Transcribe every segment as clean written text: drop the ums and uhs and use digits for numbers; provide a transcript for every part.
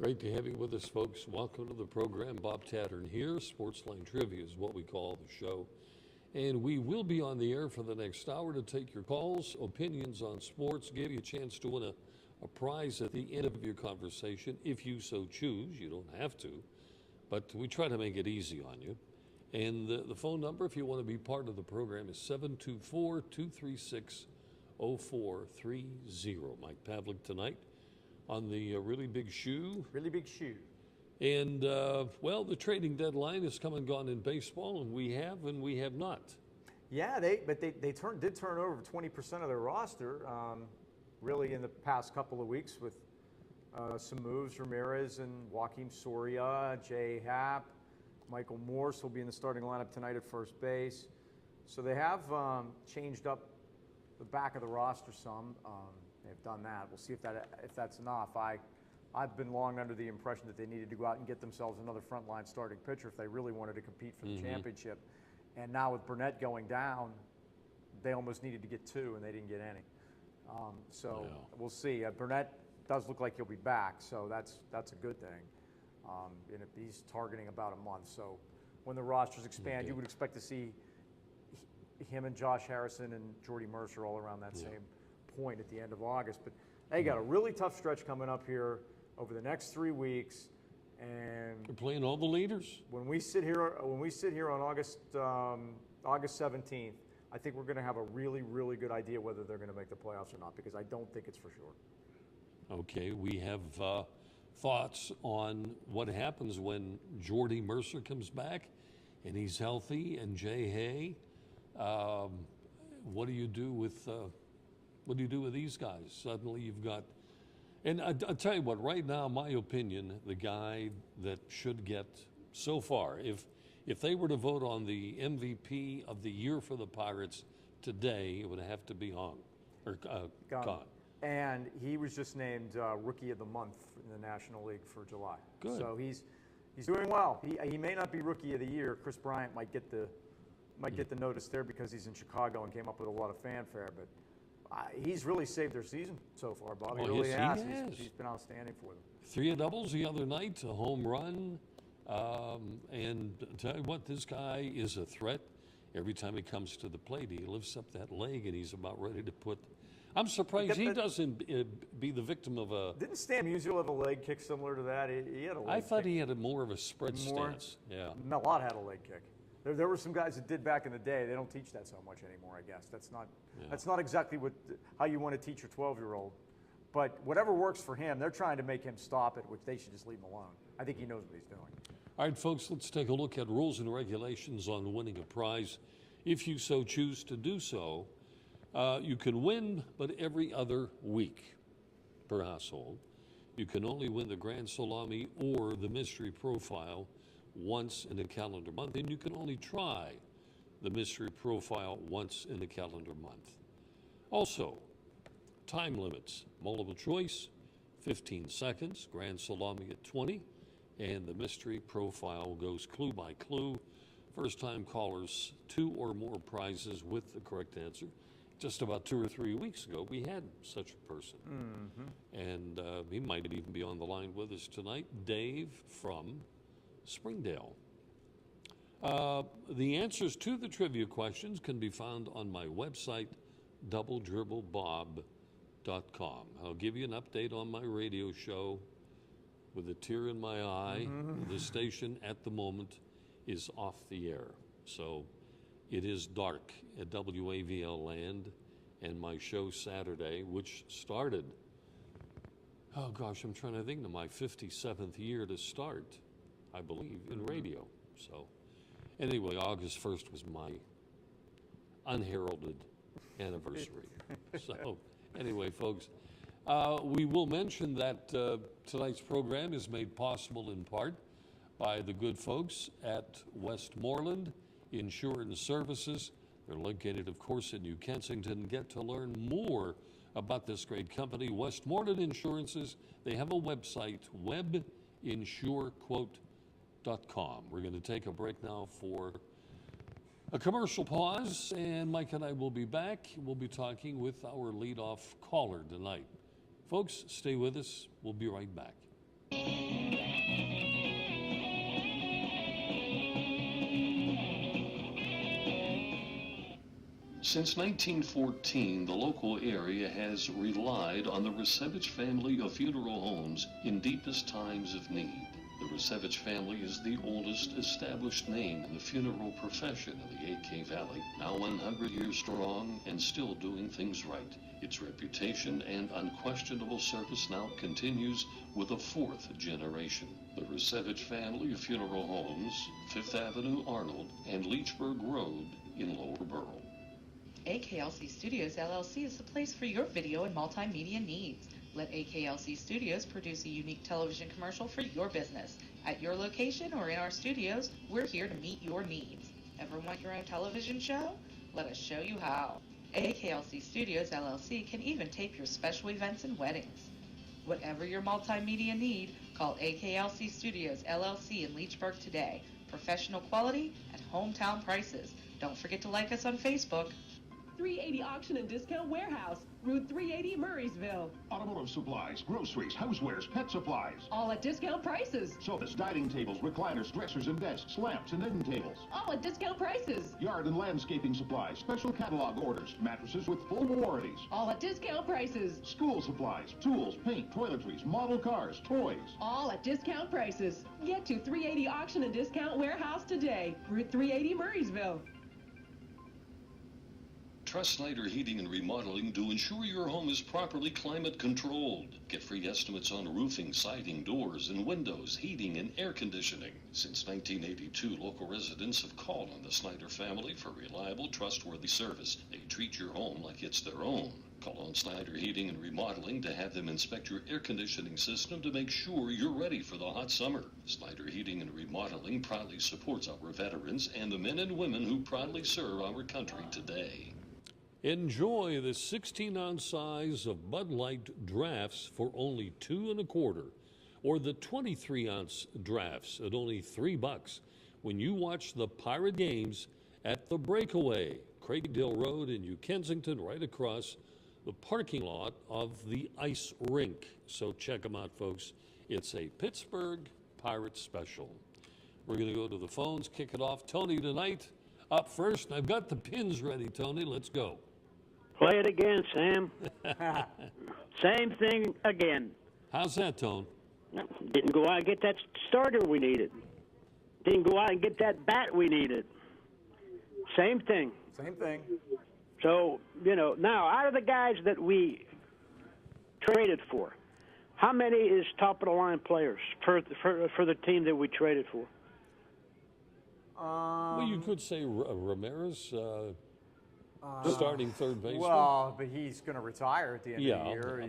Great to have you with us, folks. Welcome to the program. Bob Tattern here. Sportsline Trivia is what we call the show. And we will be on the air for the next hour to take your calls, opinions on sports, give you a chance to win a prize at the end of your conversation, if you so choose. You don't have to, but we try to make it easy on you. And the phone number, if you want to be part of the program, is 724-236-0430. Mike Pavlik tonight on the Really Big Shoe. Really Big Shoe. And, well, the trading deadline has come and gone in baseball, and we have not. Yeah, they did turn over 20% of their roster, really in the past couple of weeks with some moves. Ramirez and Joaquin Soria, Jay Happ, Michael Morse will be in the starting lineup tonight at first base. So they have changed up the back of the roster some. They've done that. We'll see if that's enough. I've been long under the impression that they needed to go out and get themselves another frontline starting pitcher if they really wanted to compete for the championship. And now with Burnett going down, they almost needed to get two, and they didn't get any. We'll see. Burnett does look like he'll be back, so that's a good thing. And he's targeting about a month. So when the rosters expand, you would expect to see him and Josh Harrison and Jordy Mercer all around that same point at the end of August. But they got a really tough stretch coming up here over the next 3 weeks, and They're playing all the leaders. when we sit here on August 17th, I think we're going to have a really, really good idea whether they're going to make the playoffs or not, because I don't think it's for sure. Okay, we have thoughts on what happens when Jordy Mercer comes back and he's healthy, and Jay Hay. What do you do with these guys? Suddenly you've got, and I'll tell you what, right now, my opinion, the guy that should get so far, if they were to vote on the MVP of the year for the Pirates today, it would have to be Gone. And he was just named Rookie of the Month in the National League for July. Good. So he's doing well. He may not be Rookie of the Year. Chris Bryant might get the notice there because he's in Chicago and came up with a lot of fanfare. But he's really saved their season so far, Bob. He really has. He's been outstanding for them. 3 doubles the other night, a home run. And tell you what, this guy is a threat. Every time he comes to the plate, he lifts up that leg, and he's about ready to put. I'm surprised he doesn't be the victim of a. Didn't Stan Musial have a leg kick similar to that? He had a leg I thought kick. he had more of a spread stance. Yeah. Melot had a leg kick. There were some guys that did back in the day. They don't teach that so much anymore, I guess. That's not exactly how you want to teach your 12-year-old. But whatever works for him, they're trying to make him stop it, which they should just leave him alone. I think he knows what he's doing. All right, folks, let's take a look at rules and regulations on winning a prize. If you so choose to do so, you can win, but every other week per household. You can only win the Grand Salami or the Mystery Profile once in a calendar month, and you can only try the Mystery Profile once in a calendar month. Also, time limits: multiple choice, 15 seconds, Grand Salami at 20, and the Mystery Profile goes clue by clue. First-time callers, 2 or more prizes with the correct answer. Just about 2 or 3 weeks ago, we had such a person. And he might even be on the line with us tonight, Dave from Springdale. The answers to the trivia questions can be found on my website, doubledribblebob.com. I'll give you an update on my radio show with a tear in my eye. The station at the moment is off the air. So it is dark at WAVL land, and my show Saturday, which started, oh gosh, I'm trying to think of my 57th year to start, I believe, in radio. So anyway, August 1st was my unheralded anniversary. So anyway, folks, we will mention that tonight's program is made possible in part by the good folks at Westmoreland Insurance Services. They're located, of course, in New Kensington. Get to learn more about this great company, Westmoreland Insurances. They have a website, webinsurequote.com. We're going to take a break now for a commercial pause, and Mike and I will be back. We'll be talking with our leadoff caller tonight. Folks, stay with us. We'll be right back. Since 1914, the local area has relied on the Rusevich family of funeral homes in deepest times of need. The Rusevich family is the oldest established name in the funeral profession in the AK Valley, now 100 years strong and still doing things right. Its reputation and unquestionable service now continues with a fourth generation. The Rusevich family of funeral homes, 5th Avenue Arnold and Leechburg Road in Lower Borough. AKLC Studios LLC is the place for your video and multimedia needs. Let AKLC Studios produce a unique television commercial for your business. At your location or in our studios, we're here to meet your needs. Ever want your own television show? Let us show you how. AKLC Studios LLC can even tape your special events and weddings. Whatever your multimedia need, call AKLC Studios LLC in Leechburg today. Professional quality at hometown prices. Don't forget to like us on Facebook. 380 Auction and Discount Warehouse, Route 380, Murraysville. Automotive supplies, groceries, housewares, pet supplies. All at discount prices. Sofas, dining tables, recliners, dressers and desks, lamps and end tables. All at discount prices. Yard and landscaping supplies, special catalog orders, mattresses with full warranties. All at discount prices. School supplies, tools, paint, toiletries, model cars, toys. All at discount prices. Get to 380 Auction and Discount Warehouse today, Route 380, Murraysville. Trust Snyder Heating and Remodeling to ensure your home is properly climate controlled. Get free estimates on roofing, siding, doors, and windows, heating, and air conditioning. Since 1982, local residents have called on the Snyder family for reliable, trustworthy service. They treat your home like it's their own. Call on Snyder Heating and Remodeling to have them inspect your air conditioning system to make sure you're ready for the hot summer. Snyder Heating and Remodeling proudly supports our veterans and the men and women who proudly serve our country today. Enjoy the 16-ounce size of Bud Light drafts for only $2.25, or the 23-ounce drafts at only $3 when you watch the Pirate games at the Breakaway, Craigdale Road in New Kensington, right across the parking lot of the ice rink. So check them out, folks. It's a Pittsburgh Pirate special. We're going to go to the phones, kick it off. Tony tonight up first. I've got the pins ready, Tony. Let's go. Play it again, Sam. Same thing again. How's that, Tone? Didn't go out and get that starter we needed. Didn't go out and get that bat we needed. Same thing. Same thing. So, now, out of the guys that we traded for, how many is top-of-the-line players for the team that we traded for? Well, you could say Ramirez, starting third baseman. Well, but he's going to retire at the end of the year.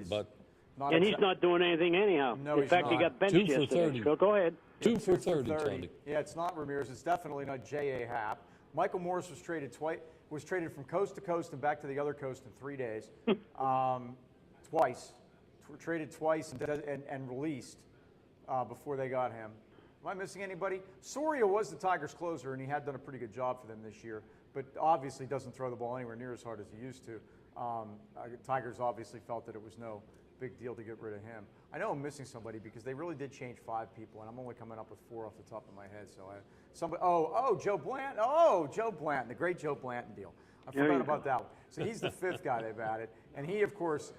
He's not doing anything anyhow. No, in fact, he got benched 2 for yesterday. 30. So go ahead. 2 for 30, Tony. Yeah, it's not Ramirez. It's definitely not J.A. Happ. Michael Morris was traded twice. Was traded from coast to coast and back to the other coast in 3 days. Twice. Traded twice and released before they got him. Am I missing anybody? Soria was the Tigers' closer, and he had done a pretty good job for them this year, but obviously doesn't throw the ball anywhere near as hard as he used to. Tigers obviously felt that it was no big deal to get rid of him. I know I'm missing somebody because they really did change 5 people, and I'm only coming up with 4 off the top of my head. So Joe Blanton. Oh, Joe Blanton, the great Joe Blanton deal. I forgot about that one. So he's the 5th guy they've added, and he, of course,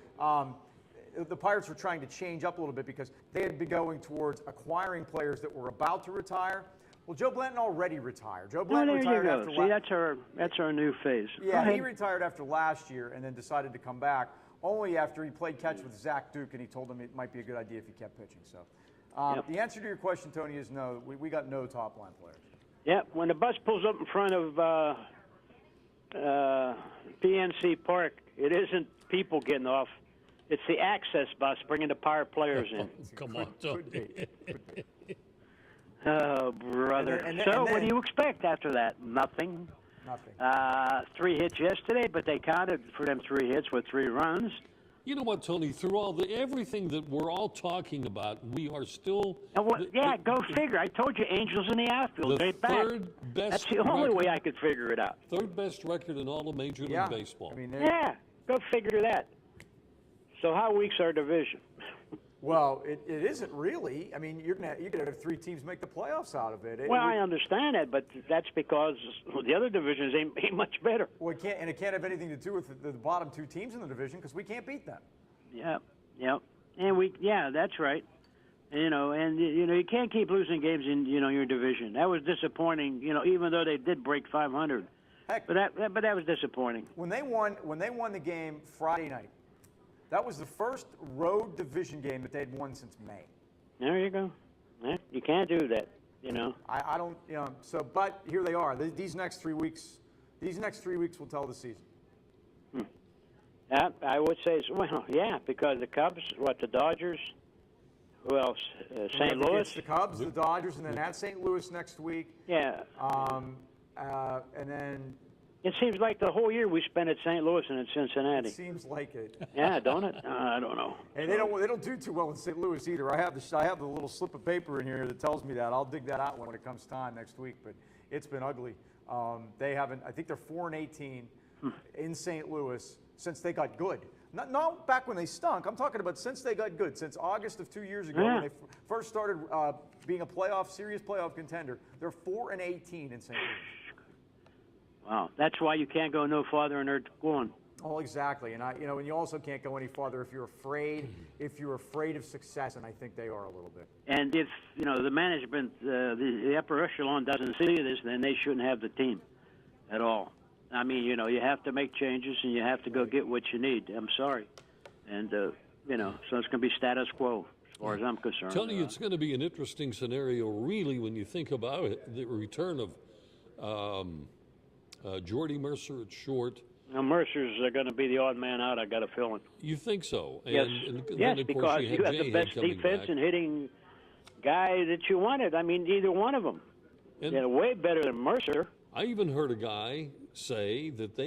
the Pirates were trying to change up a little bit because they had been going towards acquiring players that were about to retire. Well, Joe Blanton already retired. Joe Blanton retired after last year. See, that's our new phase. Yeah, he retired after last year and then decided to come back only after he played catch with Zach Duke, and he told him it might be a good idea if he kept pitching. So the answer to your question, Tony, is no. We got no top-line players. Yeah, when the bus pulls up in front of PNC Park, it isn't people getting off. It's the access bus bringing the Pirate players in. Come on, Tony. Oh, brother. What do you expect after that? Nothing. Nothing. 3 hits yesterday, but they counted for them 3 hits with 3 runs. You know what, Tony? Through everything that we're all talking about, we are still. Go figure. I told you, Angels in the outfield. The back. third best. That's the only way I could figure it out. Third best record in all of Major League Baseball. I mean, go figure that. So how weak's our division? Well, it isn't really. I mean, you're gonna have 3 teams make the playoffs out of it. Well, I understand that, but that's because the other divisions ain't much better. Well, it can't have anything to do with the bottom 2 teams in the division because we can't beat them. Yeah, and that's right. And you can't keep losing games in your division. That was disappointing. Even though they did break 500, Heck, but that was disappointing. when they won the game Friday night, that was the first road division game that they'd won since May. There you go. Yeah, you can't do that. I don't. So, but here they are. These next 3 weeks. These next 3 weeks will tell the season. I would say, because the Cubs, the Dodgers, who else? St. Louis. It's the Cubs, the Dodgers, and then at St. Louis next week. Yeah. And then. It seems like the whole year we spent at St. Louis and at Cincinnati. It seems like it. Yeah, don't it? I don't know. And they don't do too well in St. Louis either. I have the little slip of paper in here that tells me that. I'll dig that out when it comes time next week. But it's been ugly. They haven't. I think they're 4-18 in St. Louis since they got good. Not back when they stunk. I'm talking about since they got good. Since August of 2 years ago when they first started being a serious playoff contender. They're 4-18 in St. Louis. Wow, that's why you can't go no farther than they're going. Oh, exactly, and and you also can't go any farther if you're afraid of success, and I think they are a little bit. And if the management, the upper echelon doesn't see this, then they shouldn't have the team at all. I mean, you have to make changes, and you have to go get what you need. I'm sorry, and so it's going to be status quo as far as I'm concerned. Tony, it's going to be an interesting scenario, really, when you think about it. The return of Jordy Mercer at short. Now, Mercer's going to be the odd man out, I got a feeling. You think so? Yes, and yes, then, of because course, you have the best defense and hitting guy that you wanted. I mean, either one of them. They're way better than Mercer. I even heard a guy say that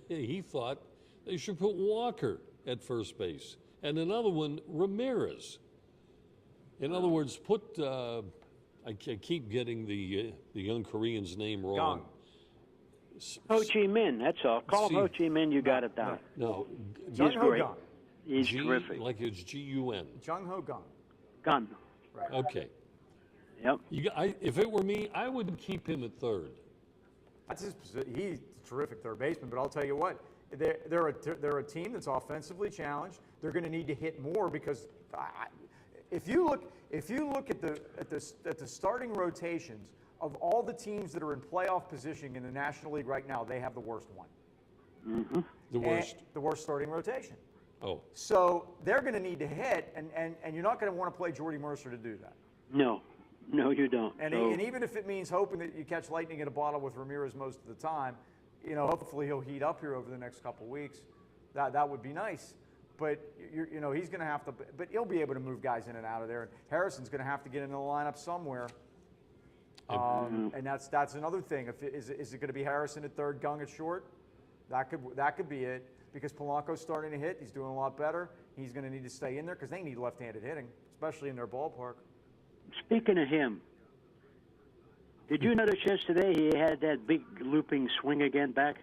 he thought they should put Walker at first base, and another one, Ramirez. In other words, put I keep getting the young Korean's name wrong. Gong. Ho Chi Minh, that's all. Call him Ho Chi Minh, you got it down. No, He's great. Gong. He's terrific. Like it's G-U-N. Jung Ho Gong. Gun. Right. Okay. Yep. If it were me, I would keep him at third. That's his position. He's a terrific third baseman, but I'll tell you what, they're a team that's offensively challenged. They're going to need to hit more because if you look at the starting rotations of all the teams that are in playoff position in the National League right now, they have the worst one. Mm-hmm. The worst starting rotation. Oh. So they're going to need to hit, and you're not going to want to play Jordy Mercer to do that. No, you don't. And even if it means hoping that you catch lightning in a bottle with Ramirez most of the time, hopefully he'll heat up here over the next couple of weeks. That would be nice. But he's going to have to. But he'll be able to move guys in and out of there. And Harrison's going to have to get into the lineup somewhere. And that's another thing. Is it going to be Harrison at third, Gung at short? That could be it. Because Polanco's starting to hit, he's doing a lot better. He's going to need to stay in there because they need left-handed hitting, especially in their ballpark. Speaking of him, did you notice yesterday he had that big looping swing again back?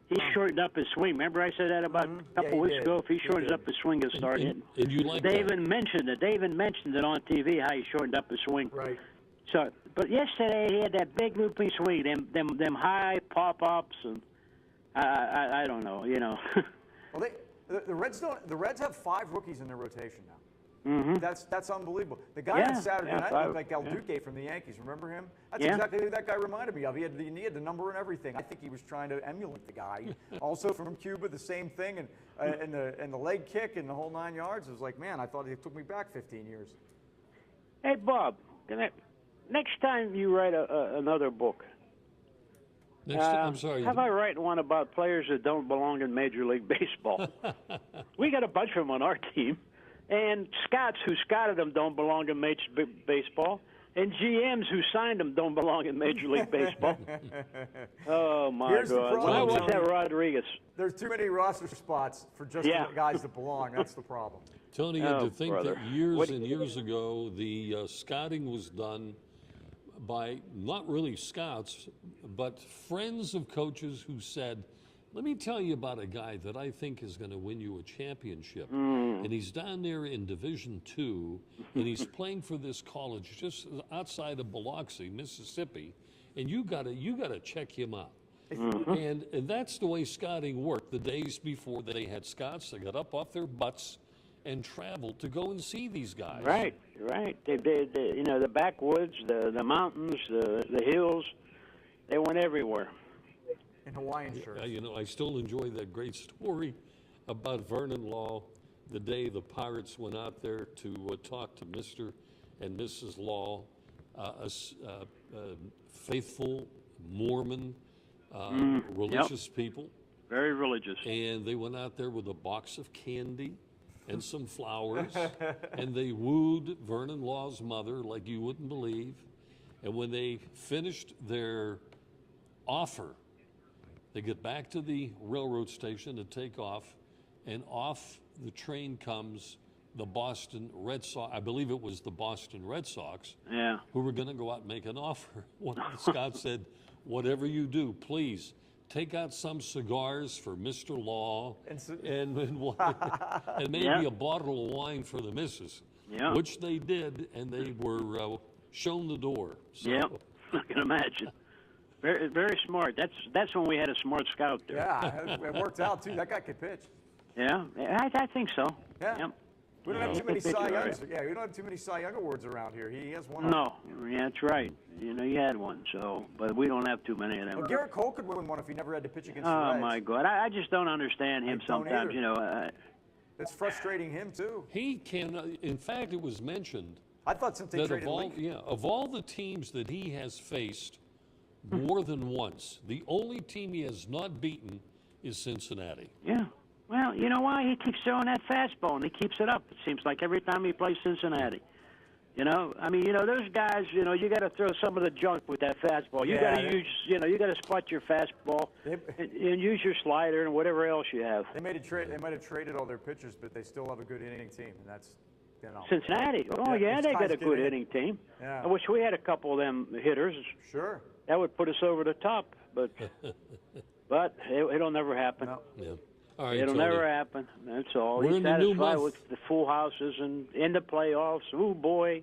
He shortened up his swing. Remember I said that about a couple weeks ago? If he shortens up his swing, he'll start hitting. And you like they that? even mentioned it. They even mentioned it on TV how he shortened up his swing. Right. So, but yesterday he had that big looping swing, them high pop-ups, and I don't know, Well, the Reds have 5 rookies in their rotation now. Mm-hmm. That's unbelievable. The guy on Saturday night looked like El Duque from the Yankees. Remember him? That's exactly who that guy reminded me of. He had the number and everything. I think he was trying to emulate the guy. Also from Cuba, the same thing, and the leg kick and the whole 9 yards. It was like, man, I thought it took me back 15 years. Hey, Bob, next time you write another book, I'm sorry. how about writing one about players that don't belong in Major League Baseball? We got a bunch of them on our team. And scouts who scouted them don't belong in Major League Baseball. And GMs who signed them don't belong in Major League Baseball. Oh, my Here's the God. problem, When I watch Tony. that Rodriguez. There's too many roster spots for just the guys that belong. That's the problem. Tony, to think brother. that years and years ago, the scouting was done by not really scouts, but friends of coaches who said, Let me tell you about a guy that I think is going to win you a championship. And he's down there in Division II, and he's playing for this college just outside of Biloxi, Mississippi. And you gotta check him out. And that's the way scouting worked. The days before they had scouts, they got up off their butts and traveled to go and see these guys. Right. They you know, the backwoods, the mountains, the hills, they went everywhere. In Hawaiian shirts. You know, I still enjoy that great story about Vernon Law, the day the Pirates went out there to talk to Mr. and Mrs. Law, faithful Mormon, religious people. Very religious. And they went out there with a box of candy and some flowers, and they wooed Vernon Law's mother like you wouldn't believe. And when they finished their offer, they get back to the railroad station to take off, and off the train comes the Boston Red Sox. I believe it was the Boston Red Sox, who were going to go out and make an offer. One of the scouts said, "Whatever you do, please take out some cigars for Mr. Law and maybe a bottle of wine for the missus," which they did, and they were shown the door. So. Yeah, I can imagine. Very, very smart. That's when we had a smart scout there. Yeah, it worked out too. That guy could pitch. Yeah, I think so. Yeah. Yep. We don't have too many Cy Youngs. Yeah, we don't have too many Cy Young awards around here. He has one. No, yeah, that's right. You know, you had one, so, but we don't have too many of them. Well, Garrett Cole could win one if he never had to pitch against the Oh Reds. my God, I just don't understand him sometimes. either. You know, It's frustrating him too. He can. In fact, it was mentioned I thought since they that traded Link. of all the teams that he has faced more than once, the only team he has not beaten is Cincinnati. yeah. Well, you know why? He keeps throwing that fastball, and he keeps it up. It seems like every time he plays Cincinnati. You know, I mean, you know, those guys, you know, you got to throw some of the junk with that fastball. You got to use, you know, you got to spot your fastball and use your slider and whatever else you have. They might have traded all their pitchers, but they still have a good hitting team, and that's, you know. Cincinnati. Oh, yeah, it's they got a good Thanksgiving. hitting team. Yeah. I wish we had a couple of them hitters. Sure. That would put us over the top, but it'll never happen. No. Yeah. All right, It'll Tony. never happen. That's all. We're He's in the new satisfied month. with the full houses and in the playoffs. Ooh, boy.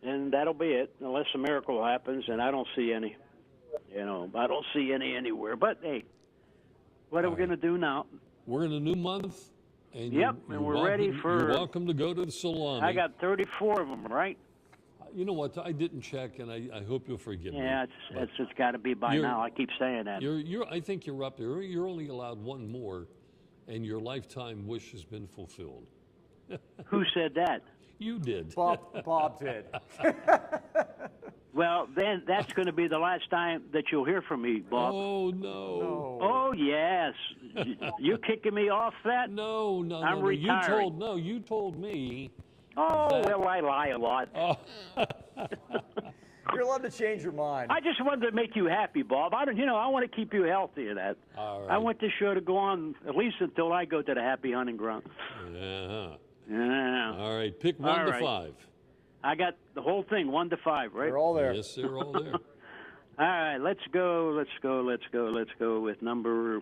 And that'll be it, unless a miracle happens, and I don't see any. You know, I don't see any anywhere. But, hey, what are we going to do now? We're in a new month. And Yep, and we're ready for... You're welcome to go to the salami. I got 34 of them, right? You know what? I didn't check, and I hope you'll forgive me. Yeah, it's got to be by now. I keep saying that. I think you're up there. You're only allowed one more, and your lifetime wish has been fulfilled. Who said that? You did. Bob did. Well, then that's going to be the last time that you'll hear from me, Bob. Oh, no. Oh, yes. You kicking me off that? No. I'm retiring. You told me. Oh, well, I lie a lot. Oh. You're allowed to change your mind. I just wanted to make you happy, Bob. I want to keep you healthy in that. All right. I want this show to go on at least until I go to the happy hunting ground. Yeah. Yeah. All right. Pick 1 to 5. I got the whole thing, 1 to 5, right? They're all there. Yes, they're all there. All right, let's go with number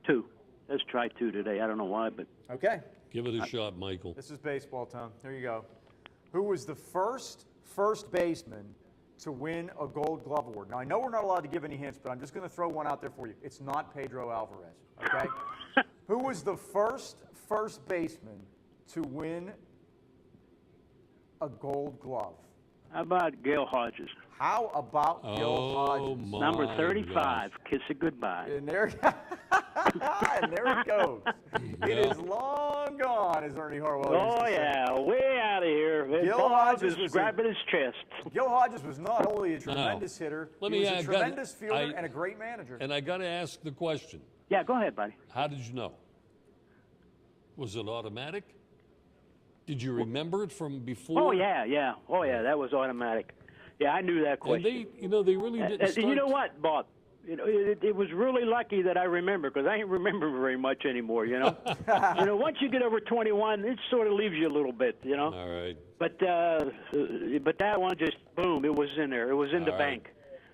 2. Let's try 2 today. I don't know why, but Okay. Give it a shot, Michael. This is baseball time. There you go. Who was the first baseman to win a Gold Glove award? Now, I know we're not allowed to give any hints, but I'm just going to throw one out there for you. It's not Pedro Alvarez, okay? Who was the first baseman to win a Gold Glove? how about Gail Hodges? How about Gil Hodges? My Number 35, gosh. Kiss It Goodbye. And there it goes. It is long gone, as Ernie Harwell used Oh, to say. yeah, way out of here. Gil Bob Hodges is was grabbing his chest. Gil Hodges was not only a tremendous hitter, Let he me was a add- tremendous fielder I- and a great manager. And I got to ask the question. Yeah, go ahead, buddy. How did you know? Was it automatic? Did you remember it from before? Oh, yeah. Oh, yeah, that was automatic. Yeah, I knew that And question. they really didn't start. You know what, Bob? You know, it was really lucky that I remember, because I ain't remember very much anymore, you know? Once you get over 21, it sort of leaves you a little bit, you know? All right. But that one just, boom, it was in there. It was in the All right. bank.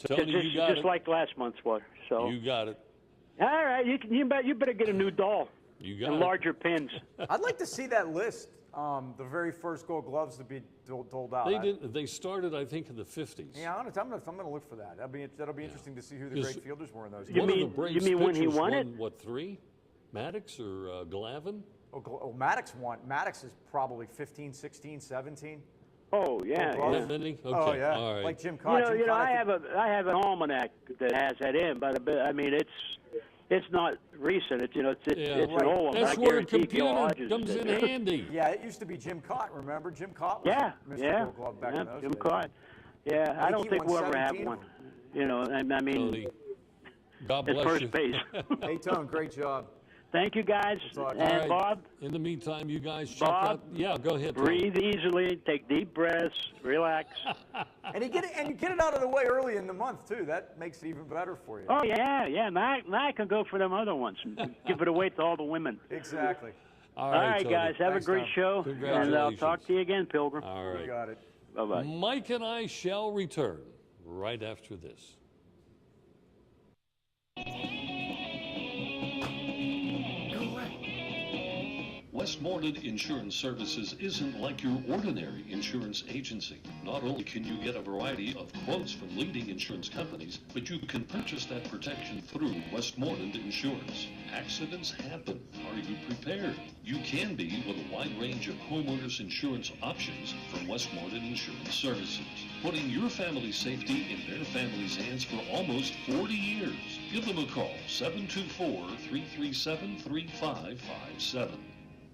Tony, you got just it. like last month's was. So You got it. All right, you better get a new doll. You got and it. larger pins. I'd like to see that list. The very first Gold Gloves to be doled out. They started, I think, in the 50s. Yeah, I'm gonna look for that. That'll be interesting to see who the great fielders were in those. You One days. of the Braves you mean when he pitchers won it? What, 3? Maddox or Glavine? Maddox won. Maddox is probably 15, 16, 17. Oh yeah. Gold Glove. That many? Okay. Oh yeah, All right. like Jim Cott. Jim Cott, I have an almanac that has that in, but I mean it's not recent. It's it's right. an old one. That's I where a guarantee Gil computer Hodges comes did in it. handy. Yeah, it used to be Jim Cott. Remember, Jim Cott was Mr. Yeah, Gold Glove back in those Jim days. Cott. Yeah, I don't he think won we'll ever have 17 one. of them. I mean, Tony, God at bless first you. base. Hey, Tone, great job. Thank you guys, talk. and All right. Bob. In the meantime, you guys check Bob, out. Yeah, go ahead. Tom. Breathe easily, take deep breaths, relax. And you get it out of the way early in the month too. That makes it even better for you. Oh yeah. Now I can go for them other ones and give it away to all the women. Exactly. All All right, right, Tony. guys, have Thanks, a great Tom. show, and I'll talk to you again, Pilgrim. All You right. got it. Bye bye. Mike and I shall return right after this. Westmoreland Insurance Services isn't like your ordinary insurance agency. Not only can you get a variety of quotes from leading insurance companies, but you can purchase that protection through Westmoreland Insurance. Accidents happen. Are you prepared? You can be with a wide range of homeowners insurance options from Westmoreland Insurance Services. Putting your family's safety in their family's hands for almost 40 years. Give them a call, 724-337-3557.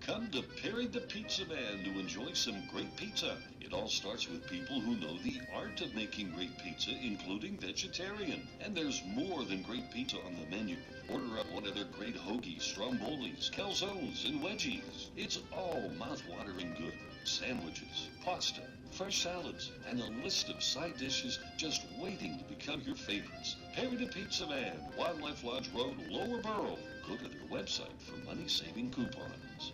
Come to Perry the Pizza Man to enjoy some great pizza. It all starts with people who know the art of making great pizza, including vegetarian. And there's more than great pizza on the menu. Order up one of their great hoagies, strombolis, calzones, and wedgies. It's all mouth-watering good. Sandwiches, pasta, fresh salads, and a list of side dishes just waiting to become your favorites. Perry the Pizza Man, Wildlife Lodge Road, Lower Borough. Go to their website for money-saving coupons.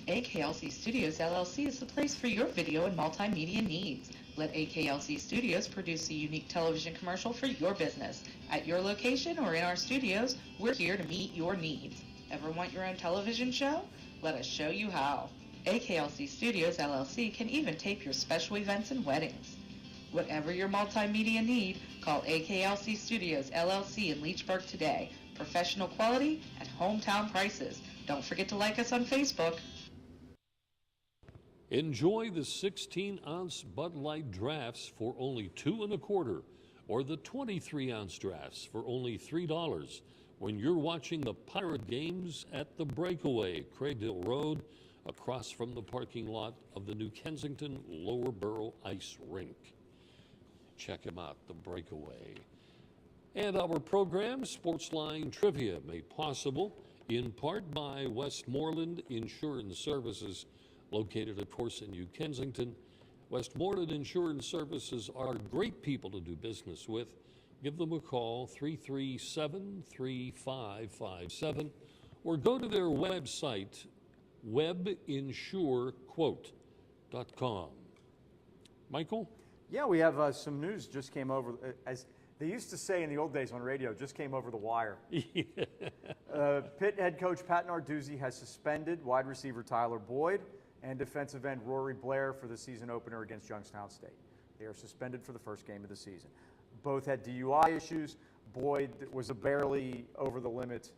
AKLC Studios LLC is the place for your video and multimedia needs. Let AKLC Studios produce a unique television commercial for your business. At your location or in our studios, we're here to meet your needs. Ever want your own television show? Let us show you how. AKLC Studios LLC can even tape your special events and weddings. Whatever your multimedia need, call AKLC Studios LLC in Leechburg today. Professional quality at hometown prices. Don't forget to like us on Facebook. Enjoy the 16-ounce Bud Light drafts for only $2.25, or the 23-ounce drafts for only $3 when you're watching the Pirate games at the Breakaway, Craigdale Road, across from the parking lot of the New Kensington Lower Borough Ice Rink. Check them out, the Breakaway. And our program, Sportsline Trivia, made possible in part by Westmoreland Insurance Services, located, of course, in New Kensington. Westmoreland Insurance Services are great people to do business with. Give them a call, 337-3557, or go to their website, webinsurequote.com. Michael? Yeah, we have some news just came over. As they used to say in the old days on radio, just came over the wire. Pitt head coach Pat Narduzzi has suspended wide receiver Tyler Boyd and defensive end Rory Blair for the season opener against Youngstown State. They are suspended for the first game of the season. Both had DUI issues. Boyd was a barely over the limit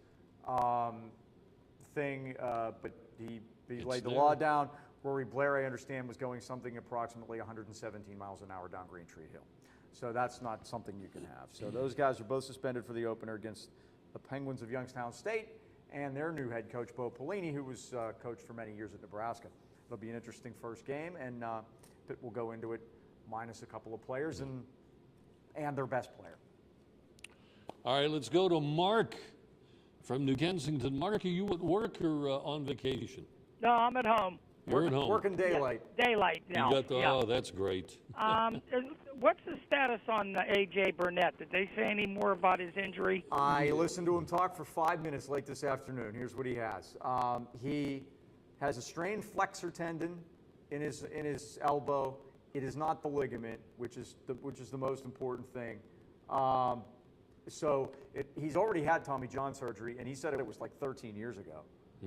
thing, but he laid the law down. Rory Blair, I understand, was going something approximately 117 miles an hour down Green Tree Hill. So that's not something you can have. So those guys are both suspended for the opener against the Penguins of Youngstown State and their new head coach, Bo Pelini, who was coached for many years at Nebraska. It'll be an interesting first game, and Pitt will go into it minus a couple of players and their best player. All right, let's go to Mark from New Kensington. Mark, are you at work or on vacation? No, I'm at home. You're at home. Working daylight. Daylight now. You got the, oh, that's great. What's the status on A.J. Burnett? Did they say any more about his injury? I listened to him talk for 5 minutes late this afternoon. Here's what he has. He has a strained flexor tendon in his elbow. It is not the ligament, which is the most important thing. So he's already had Tommy John surgery, and he said it was like 13 years ago.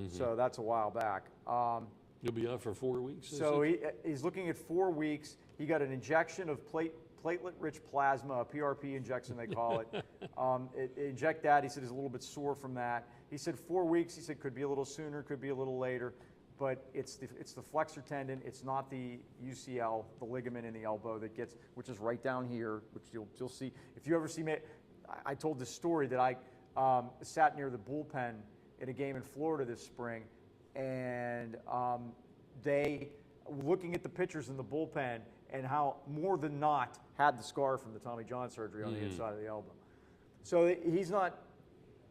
So that's a while back. He'll be out for 4 weeks. So he's looking at 4 weeks. He got an injection of platelet-rich plasma, a PRP injection they call it. Inject that. He said he's a little bit sore from that. He said 4 weeks. He said could be a little sooner, could be a little later. But it's the flexor tendon. It's not the UCL, the ligament in the elbow that gets, which is right down here, which you'll see. If you ever see me, I told this story that I sat near the bullpen in a game in Florida this spring, and they looking at the pitchers in the bullpen and how more than not had the scar from the Tommy John surgery on the inside of the elbow. So he's not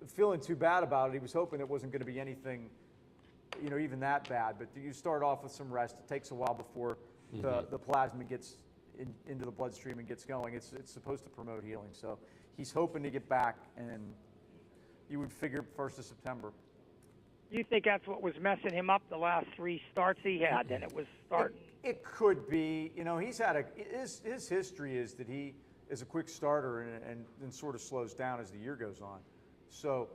feeling too bad about it. He was hoping it wasn't going to be anything, even that bad. But you start off with some rest. It takes a while before the plasma gets into the bloodstream and gets going. It's supposed to promote healing. So he's hoping to get back, and you would figure 1st of September. You think that's what was messing him up the last 3 starts he had, and it was starting? It could be. He's had his history is that he is a quick starter and sort of slows down as the year goes on. So,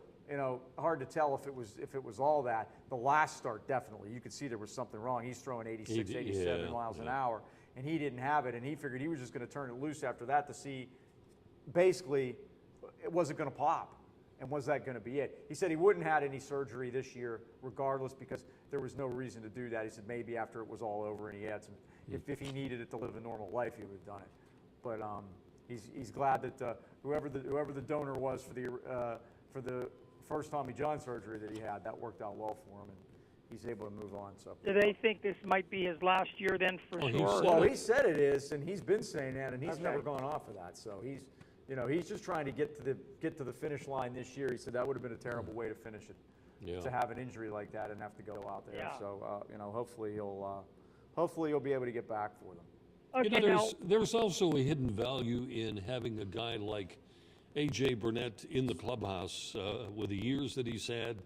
hard to tell if it was all that. The last start, definitely. You could see there was something wrong. He's throwing 86, 87 miles an hour, and he didn't have it, and he figured he was just going to turn it loose after that to see, basically, it wasn't going to pop. And was that going to be it? He said he wouldn't have had any surgery this year regardless because there was no reason to do that. He said maybe after it was all over and he had some, if he needed it to live a normal life, he would have done it. But he's glad that whoever the donor was for the first Tommy John surgery that he had, that worked out well for him, and he's able to move on. So do they think this might be his last year then for sure? Well, he said it is, and he's been saying that, and he's never gone off of that. So he's just trying to get to the finish line this year. He said that would have been a terrible way to finish it, to have an injury like that and have to go out there. Yeah. So hopefully he'll be able to get back for them. Okay, there's also a hidden value in having a guy like A.J. Burnett in the clubhouse with the years that he's had.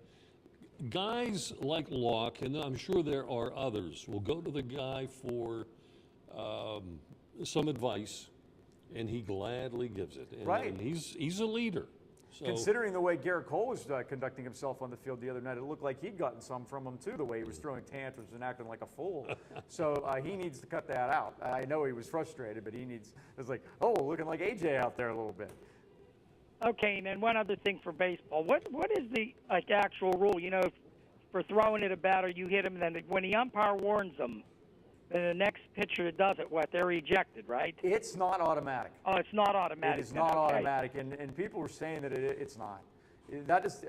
Guys like Locke, and I'm sure there are others, will go to the guy for some advice, and he gladly gives it. And, right. And he's a leader. So, considering the way Garrett Cole was conducting himself on the field the other night, it looked like he'd gotten some from him too, the way he was throwing tantrums and acting like a fool. So he needs to cut that out. I know he was frustrated, but it's like, looking like AJ out there a little bit. Okay, and then one other thing for baseball. What is the actual rule? For throwing at a batter, you hit him, and then when the umpire warns them, then the next pitcher that does it, they're ejected, right? It's not automatic. Oh, it's not automatic. It is not automatic, and people were saying that it's not.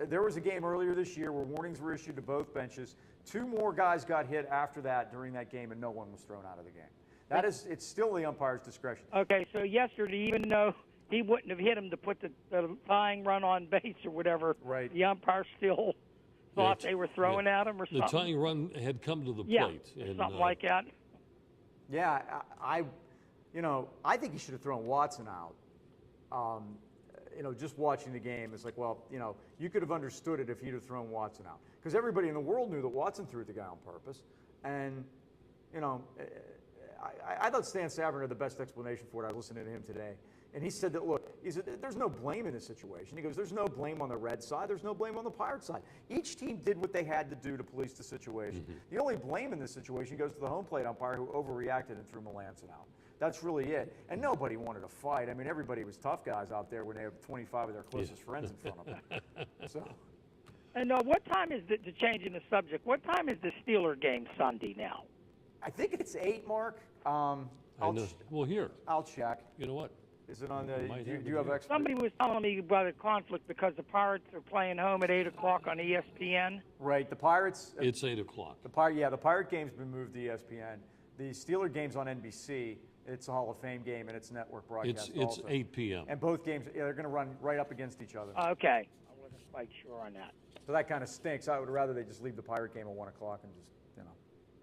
There was a game earlier this year where warnings were issued to both benches. 2 more guys got hit after that during that game, and no one was thrown out of the game. It's still the umpire's discretion. Okay, so yesterday, even though he wouldn't have hit him to put the tying run on base or whatever, right. The umpire still thought they were throwing at him or something? The tying run had come to the plate. And, something like that. Yeah, I think he should have thrown Watson out. Just watching the game, it's like, you could have understood it if he'd have thrown Watson out. Because everybody in the world knew that Watson threw at the guy on purpose. And, I thought Stan Savran had the best explanation for it. I listened to him today. And he said that, there's no blame in this situation. He goes, there's no blame on the Red side. There's no blame on the Pirate side. Each team did what they had to do to police the situation. The only blame in this situation goes to the home plate umpire who overreacted and threw Melanson out. That's really it. And nobody wanted to fight. I mean, everybody was tough guys out there when they have 25 of their closest friends in front of them. So. And what time is the changing the subject? What time is the Steeler game Sunday now? I think it's 8, Mark. Here. I'll check. You know what? Is it on the? Do you have expert? Somebody was telling me about a conflict because the Pirates are playing home at 8 o'clock on ESPN. Right, the Pirates. It's 8 o'clock. The Pirate game's been moved to ESPN. The Steeler game's on NBC. It's a Hall of Fame game and it's network broadcast. It's 8 p.m. And both games, they're going to run right up against each other. Okay, I wasn't quite sure on that. So that kind of stinks. I would rather they just leave the Pirate game at 1 o'clock and just.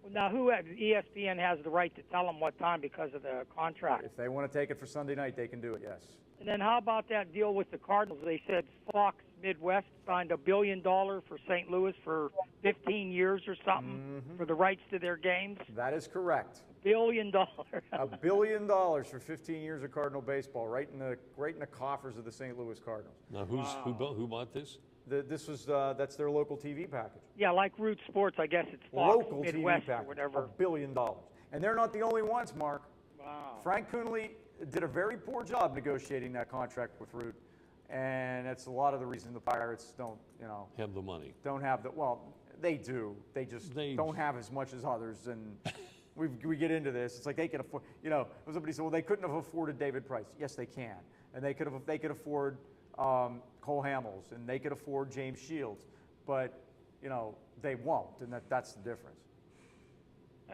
Now, ESPN has the right to tell them what time because of the contract? If they want to take it for Sunday night, they can do it, yes. And then how about that deal with the Cardinals? They said Fox Midwest signed $1 billion for St. Louis for 15 years or something for the rights to their games. That is correct. $1 billion. $1 billion for 15 years of Cardinal baseball, right in the coffers of the St. Louis Cardinals. Now, who bought this? This was that's their local TV package. Yeah, like Root Sports, I guess it's Fox, Local Midwest, TV package, or whatever. $1 billion. And they're not the only ones, Mark. Wow. Frank Coonley did a very poor job negotiating that contract with Root, and that's a lot of the reason the Pirates don't, Have the money. don't have the, well, they do. They just don't have as much as others, and we get into this. It's like they can afford, somebody said, well, they couldn't have afforded David Price. Yes, they can. And they could afford Cole Hamels, and they could afford James Shields, but, they won't, and that's the difference.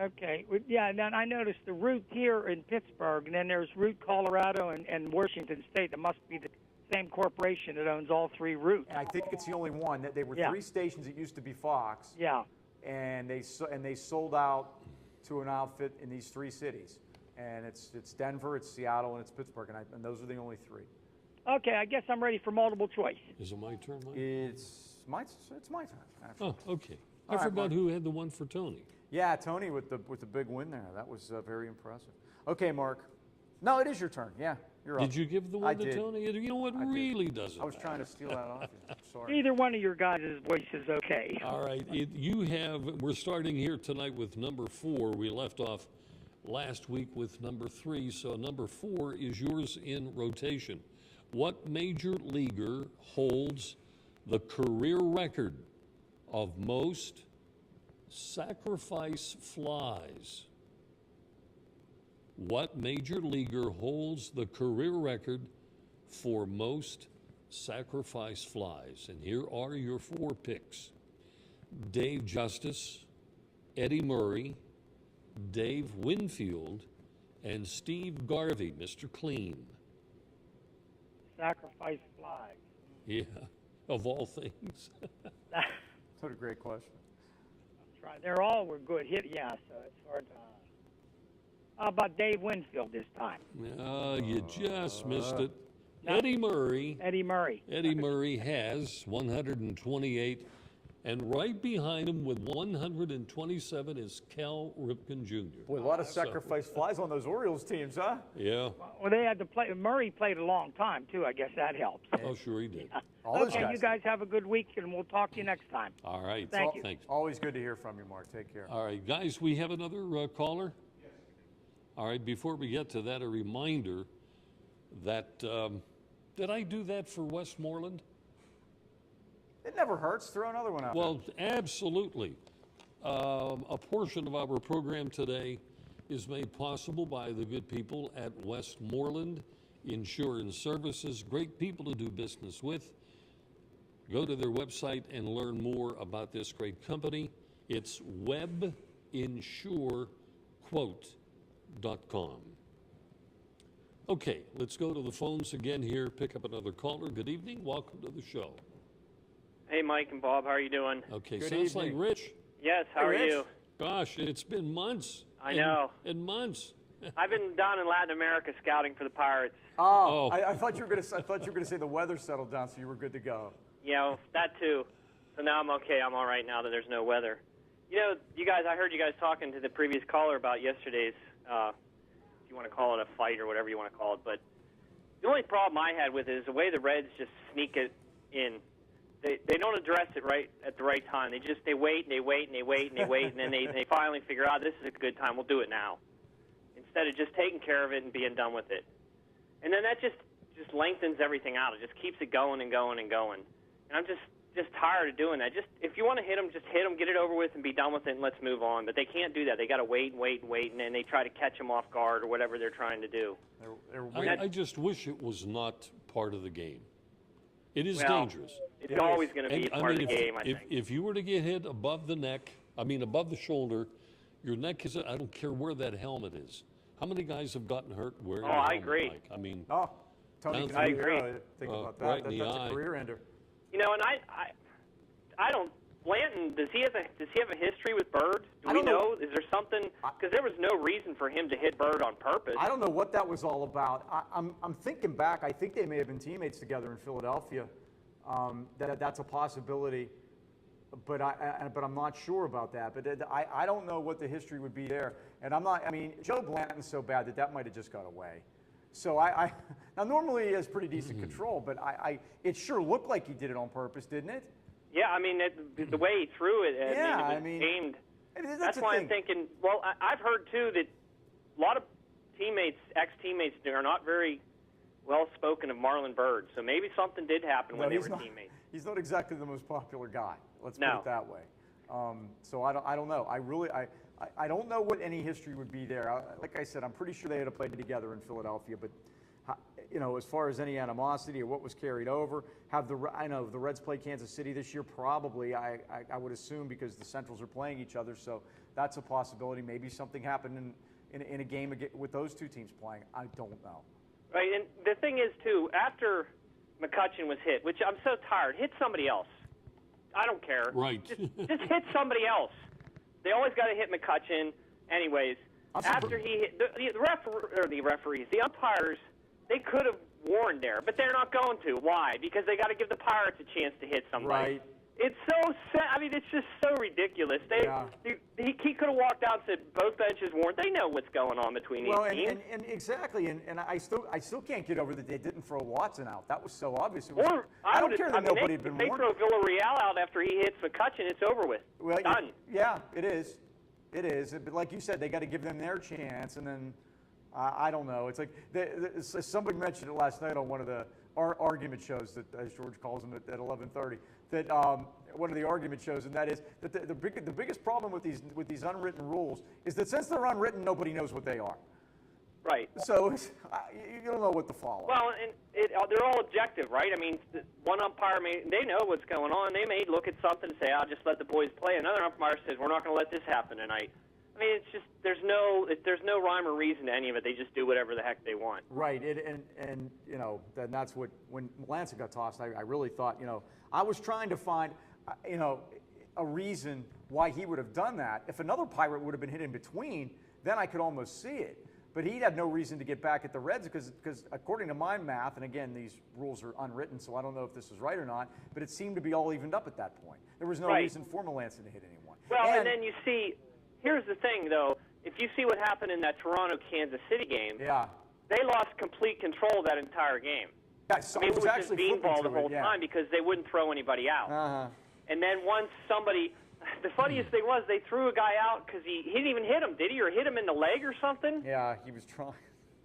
Okay. Yeah, and then I noticed the Root here in Pittsburgh, and then there's Root Colorado and Washington State. That must be the same corporation that owns all three Roots. And I think it's the only one. That they were Yeah. 3 stations. It used to be Fox. Yeah. And they sold out to an outfit in these 3 cities. And it's Denver, it's Seattle, and it's Pittsburgh. And those are the only 3. Okay, I guess I'm ready for multiple choice. Is it my turn, Mike? It's my turn, actually. Oh, okay. All I right, forgot Mark. who had the one for Tony. Yeah, Tony with the big win there. That was very impressive. Okay, Mark. No, it is your turn. Yeah, you're up. Did you give the I one to did. Tony? You know what I did. really doesn't I was matter. trying to steal that off you. Sorry. Either one of your guys' voice is okay. All right, we're starting here tonight with number 4. We left off last week with number 3, so number 4 is yours in rotation. What major leaguer holds the career record of most sacrifice flies? What major leaguer holds the career record for most sacrifice flies? And here are your 4 picks. Dave Justice, Eddie Murray, Dave Winfield, and Steve Garvey, Mr. Clean. Sacrifice flies. Yeah, of all things. What a great question. They're all were good hit, yeah, so it's hard to... How about Dave Winfield this time? You just missed it. Eddie Murray. Eddie Murray. Eddie Murray has 128, and right behind him with 127 is Cal Ripken Jr. Boy, a lot of sacrifice flies on those Orioles teams, huh? Yeah. Well, they had to play. Murray played a long time, too. I guess that helps. Oh, sure he did. All those Okay, guys you guys have a good week, and we'll talk to you next time. All right. Thank you. Thanks. Always good to hear from you, Mark. Take care. All right, guys, we have another caller. All right, before we get to that, a reminder that, did I do that for Westmoreland? It never hurts. Throw another one out. Well, absolutely. A portion of our program today is made possible by the good people at Westmoreland Insurance Services. Great people to do business with. Go to their website and learn more about this great company. It's webinsurequote.com. Okay, let's go to the phones again here. Pick up another caller. Good evening. Welcome to the show. Hey, Mike and Bob, how are you doing? Okay, Good sounds like evening. Rich. Yes, how Hey, are Rich. you? Gosh, it's been months. I know. And months. I've been down in Latin America scouting for the Pirates. Oh, Oh. I thought you were gonna say the weather settled down, so you were good to go. You know, that too. So now I'm okay. I'm all right now that there's no weather. You know, you guys, I heard you guys talking to the previous caller about yesterday's, if you want to call it a fight or whatever you want to call it, but the only problem I had with it is the way the Reds just sneak it in. They don't address it right at the right time. They wait and they wait and they wait and they wait, and then they finally figure out this is a good time. We'll do it now, instead of just taking care of it and being done with it. And then that just lengthens everything out. It just keeps it going and going and going. And I'm just tired of doing that. Just if you want to hit them, just hit them, get it over with, and be done with it, and let's move on. But they can't do that. They got to wait and wait and wait, and then they try to catch them off guard or whatever they're trying to do. They're waiting. I just wish it was not part of the game. It is Well, dangerous. It's always going to be And, part of the game, I think. if you were to get hit above the neck, above the shoulder, your neck is, I don't care where that helmet is. How many guys have gotten hurt wearing a I helmet, agree. Mike? I mean, Oh, Tony, Down I agree. Think about that. right in the That's eye. a career ender. You know, and I don't. Blanton, does he have a history with Bird? Do I we don't know. know? Is there something? Because there was no reason for him to hit Bird on purpose. I don't know what that was all about. I'm thinking back. I think they may have been teammates together in Philadelphia. That's a possibility. but I'm not sure about that. But I don't know what the history would be there. And I'm not. I mean, Joe Blanton's so bad that might have just got away. So now normally he has pretty decent control, but it sure looked like he did it on purpose, didn't it? Yeah, I mean the way he threw it. Yeah, it was aimed. That's why I'm thinking. Well, I've heard too that a lot of ex-teammates, are not very well spoken of Marlon Byrd. So maybe something did happen when they were teammates. He's not exactly the most popular guy. Let's put it that way. So I don't know. I don't know what any history would be there. Like I said, I'm pretty sure they had played together in Philadelphia, but as far as any animosity or what was carried over, I know the Reds play Kansas City this year. Probably, I would assume, because the Centrals are playing each other. So that's a possibility. Maybe something happened in a game with those two teams playing. I don't know. Right, and the thing is too, after McCutchen was hit, which I'm so tired, hit somebody else. I don't care. Right. Just hit somebody else. They always got to hit McCutchen. Anyways, after he hit the referees, the umpires, they could have warned there, but they're not going to. Why? Because they got to give the Pirates a chance to hit somebody. Right. It's so sad. I mean, it's just so ridiculous. He could have walked out and said both benches warned. They know what's going on between these teams. And exactly. And I still can't get over that they didn't throw Watson out. That was so obvious. I don't care that nobody had been warned. They throw Villarreal out after he hits McCutchen. It's over with. Well, done. Yeah, it is. It is. But like you said, they got to give them their chance. And then I don't know. It's like somebody mentioned it last night on one of the argument shows, that, as George calls them, at 11:30. That one of the argument shows, and that is that the biggest problem with these unwritten rules is that since they're unwritten, nobody knows what they are. Right. So you don't know what to follow. Well, and they're all objective, right? I mean, one umpire they know what's going on. They may look at something and say, "I'll just let the boys play." Another umpire says, "We're not going to let this happen tonight." I mean, it's just there's no rhyme or reason to any of it. They just do whatever the heck they want. Right. And that's what, when Lancet got tossed, I really thought, I was trying to find, a reason why he would have done that. If another Pirate would have been hit in between, then I could almost see it. But he had no reason to get back at the Reds because according to my math, and again, these rules are unwritten, so I don't know if this is right or not, but it seemed to be all evened up at that point. There was no reason for Melanson to hit anyone. Well, and then you see, here's the thing, though. If you see what happened in that Toronto-Kansas City game, they lost complete control of that entire game. Yeah, so it was just beanball the whole time because they wouldn't throw anybody out. And then once somebody... The funniest thing was they threw a guy out because he didn't even hit him, did he? Or hit him in the leg or something? Yeah, he was trying.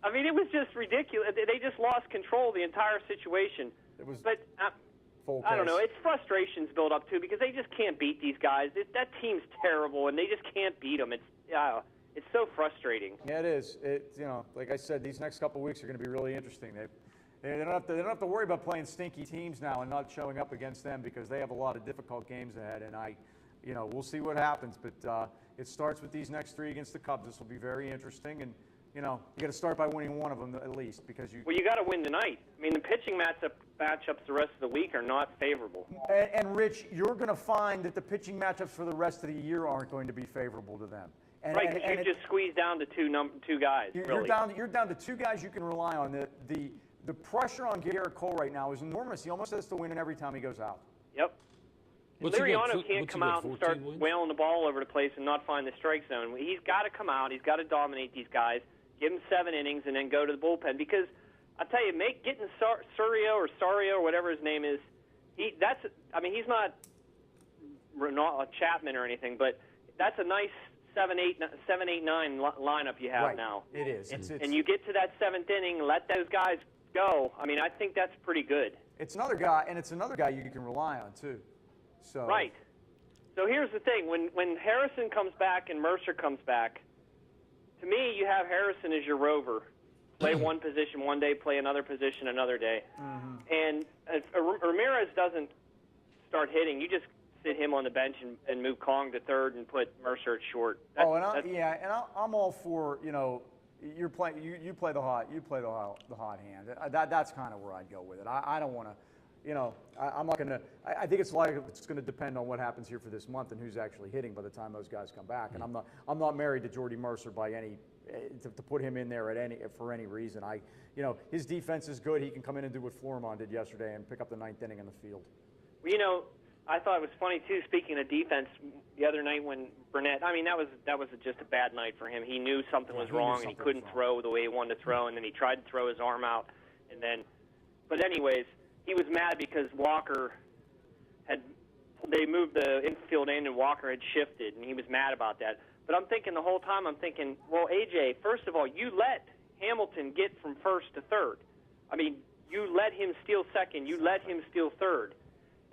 I mean, it was just ridiculous. They just lost control of the entire situation. But I don't know. It's frustrations build up, too, because they just can't beat these guys. That team's terrible, and they just can't beat them. It's so frustrating. Yeah, it is. Like I said, these next couple of weeks are going to be really interesting. They don't have to worry about playing stinky teams now and not showing up against them because they have a lot of difficult games ahead. And we'll see what happens. But it starts with these next three against the Cubs. This will be very interesting. And, you got to start by winning one of them at least because you. Well, you got to win tonight. I mean, the pitching matchups the rest of the week are not favorable. And Rich, you're going to find that the pitching matchups for the rest of the year aren't going to be favorable to them. Right, because you just squeezed down to two guys. You're down to two guys you can rely on. The pressure on Garrett Cole right now is enormous. He almost has to win it every time he goes out. Yep. Liriano can't come out and start wailing the ball over the place and not find the strike zone. He's got to come out. He's got to dominate these guys, give them 7 innings, and then go to the bullpen. Because I tell you, getting Sario or whatever his name is, he's not Chapman or anything, but that's a nice 7-8-9 lineup you have now. It is. And you get to that 7th inning, let those guys go. I mean, I think that's pretty good. It's another guy you can rely on too. So. Right. So here's the thing: when Harrison comes back and Mercer comes back, to me, you have Harrison as your rover. Play one position one day, play another position another day. Mm-hmm. And if Ramirez doesn't start hitting, you just sit him on the bench and move Kong to third and put Mercer at short. I'm all for you play the hot hand. That's kind of where I'd go with it. I don't want to. I'm not going to. I think it's going to depend on what happens here for this month and who's actually hitting by the time those guys come back. And I'm not married to Jordy Mercer by any to put him in there for any reason. His defense is good. He can come in and do what Florimon did yesterday and pick up the 9th inning in the field. Well, I thought it was funny too. Speaking of defense, the other night when Burnett, I mean that was just a bad night for him. He knew something was wrong and he couldn't throw the way he wanted to throw, and then he tried to throw his arm out, and then. But anyways, he was mad because Walker they moved the infield in and Walker had shifted, and he was mad about that. But I'm thinking the whole time, well, AJ, first of all, you let Hamilton get from first to third. I mean, you let him steal second. You let him steal third.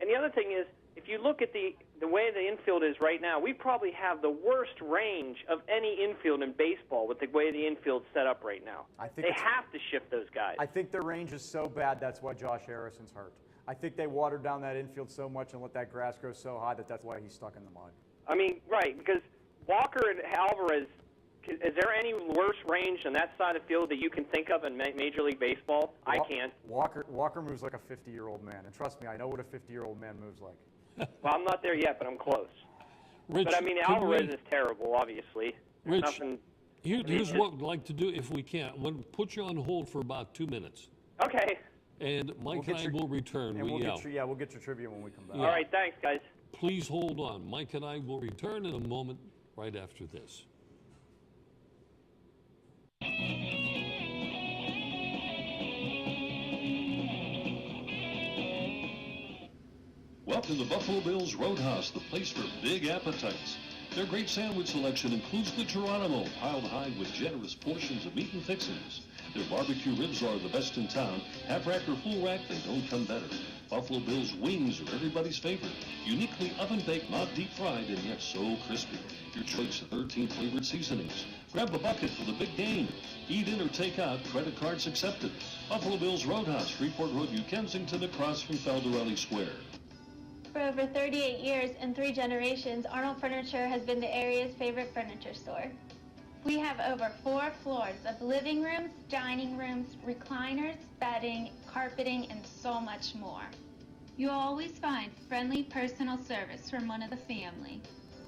And the other thing is, if you look at the way the infield is right now, we probably have the worst range of any infield in baseball with the way the infield's set up right now. They have to shift those guys. I think their range is so bad, that's why Josh Harrison's hurt. I think they watered down that infield so much and let that grass grow so high that's why he's stuck in the mud. I mean, right, because Walker and Alvarez, is there any worse range on that side of the field that you can think of in Major League Baseball? I can't. Walker moves like a 50-year-old man, and trust me, I know what a 50-year-old man moves like. Well, I'm not there yet, but I'm close. Rich, but I mean, Alvarez is terrible, obviously. Rich, here's what we'd like to do if we can. We'll put you on hold for about 2 minutes. Okay. And Mike and I will return. And we'll get your trivia when we come back. Yeah. All right, thanks, guys. Please hold on. Mike and I will return in a moment right after this. Welcome to Buffalo Bill's Roadhouse, the place for big appetites. Their great sandwich selection includes the Geronimo, piled high with generous portions of meat and fixings. Their barbecue ribs are the best in town. Half rack or full rack, they don't come better. Buffalo Bill's wings are everybody's favorite. Uniquely oven-baked, not deep-fried, and yet so crispy. Your choice of 13 flavored seasonings. Grab a bucket for the big game. Eat in or take out, credit cards accepted. Buffalo Bill's Roadhouse, Freeport Road, New Kensington, across from Faldarelli Square. For over 38 years and 3 generations, Arnold Furniture has been the area's favorite furniture store. We have over 4 floors of living rooms, dining rooms, recliners, bedding, carpeting, and so much more. You'll always find friendly personal service from one of the family.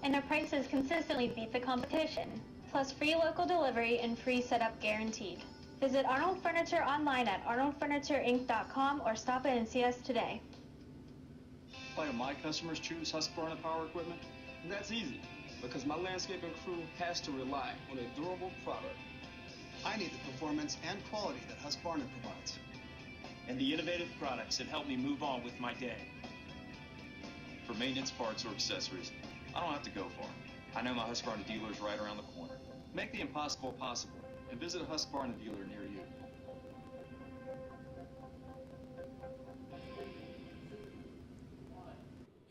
And our prices consistently beat the competition, plus free local delivery and free setup guaranteed. Visit Arnold Furniture online at arnoldfurnitureinc.com or stop in and see us today. Why do my customers choose Husqvarna Power Equipment? And that's easy, because my landscaping crew has to rely on a durable product. I need the performance and quality that Husqvarna provides. And the innovative products that help me move on with my day. For maintenance parts or accessories, I don't have to go far. I know my Husqvarna dealer is right around the corner. Make the impossible possible and visit a Husqvarna dealer near you.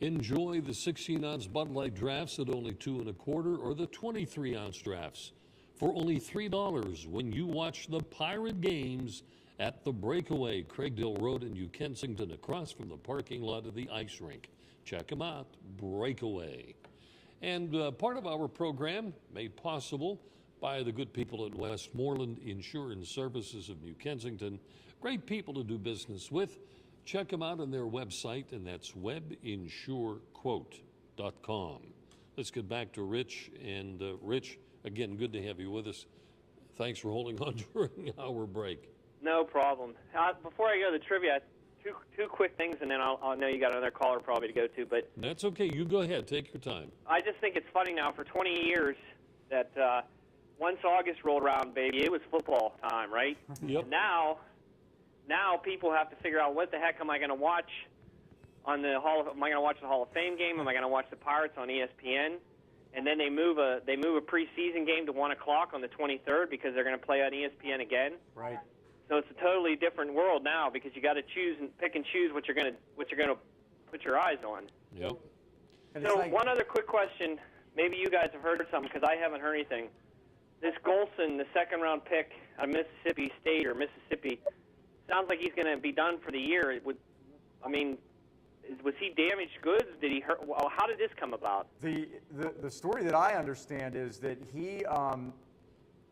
Enjoy the 16-ounce Bud Light drafts at only $2 1/4 or the 23-ounce drafts for only $3 when you watch the Pirate games at the Breakaway, Craigdale Road in New Kensington, across from the parking lot of the ice rink. Check them out, Breakaway. And part of our program made possible by the good people at Westmoreland Insurance Services of New Kensington. Great people to do business with. Check them out on their website, and that's webinsurequote.com. Let's get back to Rich. And Rich, again, good to have you with us. Thanks for holding on during our break. No problem. Before I go to the trivia, two quick things, and then I'll know you got another caller probably to go to. But that's okay. You go ahead. Take your time. I just think it's funny now. For 20 years, that once August rolled around, baby, it was football time, right? Yep. Now people have to figure out what the heck am I going to watch on the Am I going to watch the Hall of Fame game? Am I going to watch the Pirates on ESPN? And then they move a preseason game to 1 o'clock on the 23rd because they're going to play on ESPN again. Right. So it's a totally different world now because you got to choose and pick and choose what you're going to put your eyes on. Yep. So one other quick question. Maybe you guys have heard something because I haven't heard anything. This Golson, the second-round pick out of Mississippi State or Mississippi, sounds like he's going to be done for the year. Was he damaged goods? Did he hurt? Well, how did this come about? The story that I understand is that he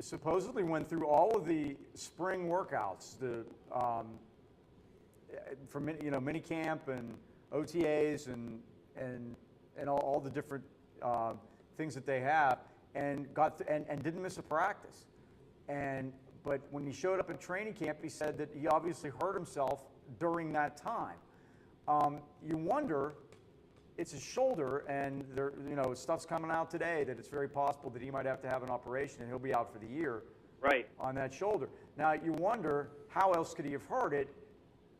supposedly went through all of the spring workouts, from mini camp and OTAs and all the different things that they have, and didn't miss a practice. But when he showed up at training camp, he said that he obviously hurt himself during that time. You wonder it's his shoulder, and there, stuff's coming out today that it's very possible that he might have to have an operation, and he'll be out for the year. Right. On that shoulder. Now you wonder how else could he have hurt it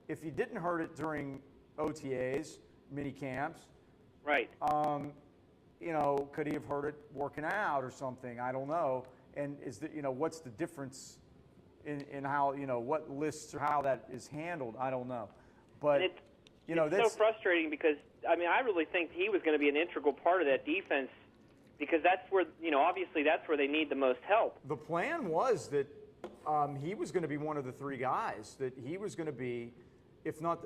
if he didn't hurt it during OTAs, mini camps. Right. Could he have hurt it working out or something? I don't know. And what's the difference in how what lists or how that is handled? I don't know. But it's so frustrating because I really think he was going to be an integral part of that defense. Because that's where, obviously that's where they need the most help. The plan was that he was going to be one of the three guys, that he was going to be, if not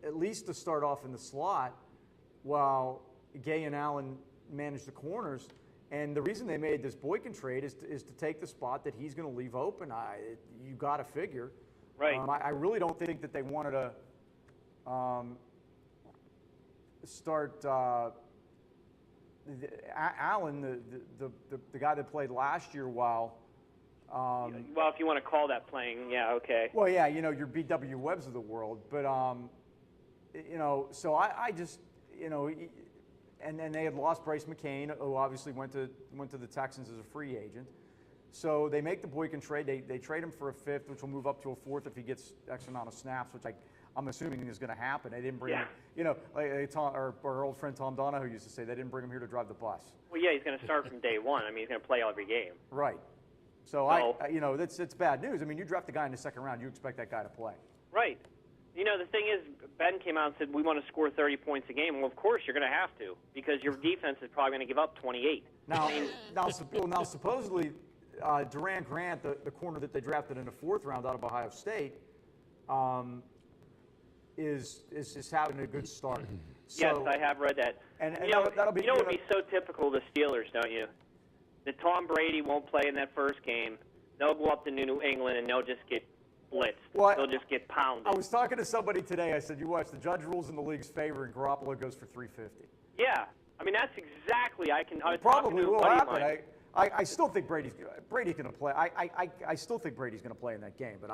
at least to start off in the slot, while Gay and Allen managed the corners. And the reason they made this Boykin trade is to take the spot that he's going to leave open. You got to figure. Right. I really don't think that they wanted to start. Allen, the guy that played last year, well, if you want to call that playing, yeah, okay. Well, yeah, your B.W. Webbs of the world, but so I just, and then they had lost Bryce McCain, who obviously went to the Texans as a free agent. So they make the Boykin trade. They trade him for a fifth, which will move up to a fourth if he gets X amount of snaps, which I'm assuming is going to happen. They didn't bring him, like our old friend Tom Donahue used to say, they didn't bring him here to drive the bus. Well, yeah, he's going to start from day one. He's going to play every game. Right. So it's bad news. You draft a guy in the second round, you expect that guy to play. Right. The thing is, Ben came out and said, we want to score 30 points a game. Well, of course you're going to have to, because your defense is probably going to give up 28. Now supposedly, Durant Grant, the corner that they drafted in the fourth round out of Ohio State, is having a good start. Yes, I have read that. And that'll be, would be so typical of the Steelers, don't you? That Tom Brady won't play in that first game. They'll go up to New England and they'll just get blitzed. Well, they'll just get pounded. I was talking to somebody today. I said, you watch, the judge rules in the league's favor and Garoppolo goes for 350. Yeah. That's exactly, I was probably talking to will a buddy of happen. mine. I still think Brady's going to play. I still think Brady's going to play in that game, but